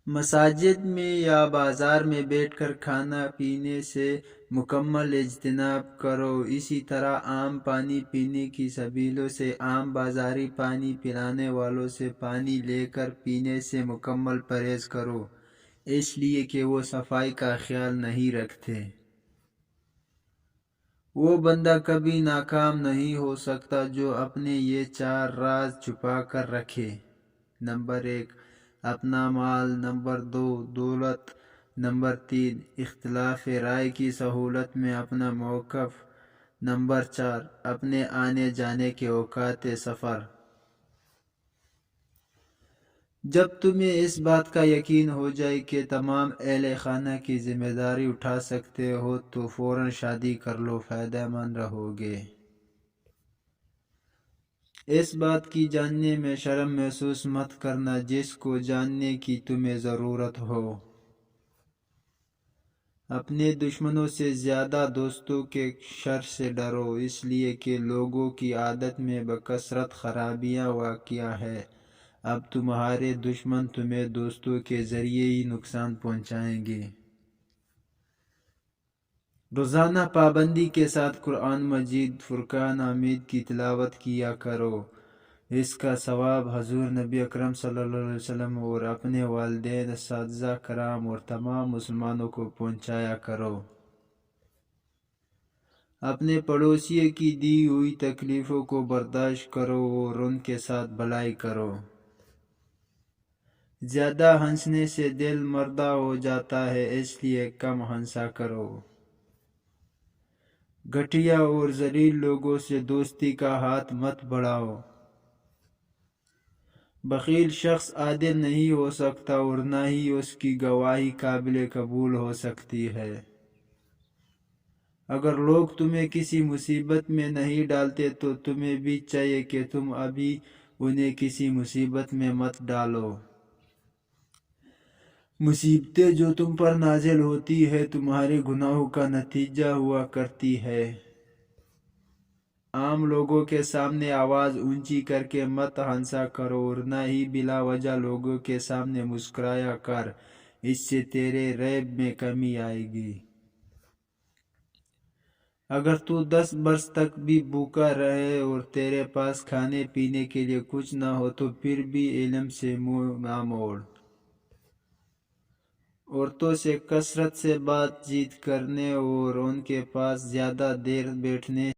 مساجد میں یا بازار میں بیٹھ کر کھانا پینے سے مکمل اجتناب کرو۔ اسی طرح عام پانی پینے کی سبیلوں سے عام بازاری پانی پلانے والوں سے پانی لے کر پینے سے مکمل پرہیز کرو، اس لیے کہ وہ صفائی کا خیال نہیں رکھتے۔ وہ بندہ کبھی ناکام نہیں ہو سکتا جو اپنے یہ 4 راز چھپا کر رکھے۔ نمبر 1، اپنا مال۔ نمبر 2، دولت۔ نمبر 3، اختلاف رائے کی سہولت میں اپنا موقف۔ نمبر 4، اپنے آنے جانے کے اوقات سفر۔ جب تمہیں اس بات کا یقین ہو جائے کہ تمام اہل خانہ کی ذمہ داری اٹھا سکتے ہو تو فوراً شادی کر لو، فائدہ مند رہو گے۔ اس بات کی جاننے میں شرم محسوس مت کرنا جس کو جاننے کی تمہیں ضرورت ہو۔ اپنے دشمنوں سے زیادہ دوستوں کے شر سے ڈرو، اس لیے کہ لوگوں کی عادت میں بکثرت خرابیاں واقع ہے۔ اب تمہارے دشمن تمہیں دوستوں کے ذریعے ہی نقصان پہنچائیں گے۔ روزانہ پابندی کے ساتھ قرآن مجید فرقان حمید کی تلاوت کیا کرو، اس کا ثواب حضور نبی اکرم صلی اللہ علیہ وسلم اور اپنے والدین، اساتذہ کرام اور تمام مسلمانوں کو پہنچایا کرو۔ اپنے پڑوسی کی دی ہوئی تکلیفوں کو برداشت کرو اور ان کے ساتھ بھلائی کرو۔ زیادہ ہنسنے سے دل مردہ ہو جاتا ہے، اس لیے کم ہنسا کرو۔ گھٹیا اور ذلیل لوگوں سے دوستی کا ہاتھ مت بڑھاؤ۔ بخیل شخص عادل نہیں ہو سکتا اور نہ ہی اس کی گواہی قابل قبول ہو سکتی ہے۔ اگر لوگ تمہیں کسی مصیبت میں نہیں ڈالتے تو تمہیں بھی چاہیے کہ تم ابھی انہیں کسی مصیبت میں مت ڈالو۔ مصیبتیں جو تم پر نازل ہوتی ہے تمہارے گناہوں کا نتیجہ ہوا کرتی ہے۔ عام لوگوں کے سامنے آواز اونچی کر کے مت ہنسا کرو اور نہ ہی بلا وجہ لوگوں کے سامنے مسکرایا کر، اس سے تیرے ریب میں کمی آئے گی۔ اگر تو 10 برس تک بھی بھوکا رہے اور تیرے پاس کھانے پینے کے لیے کچھ نہ ہو تو پھر بھی علم سے منہ نہ موڑ۔ عورتوں سے کثرت سے بات چیت کرنے اور ان کے پاس زیادہ دیر بیٹھنے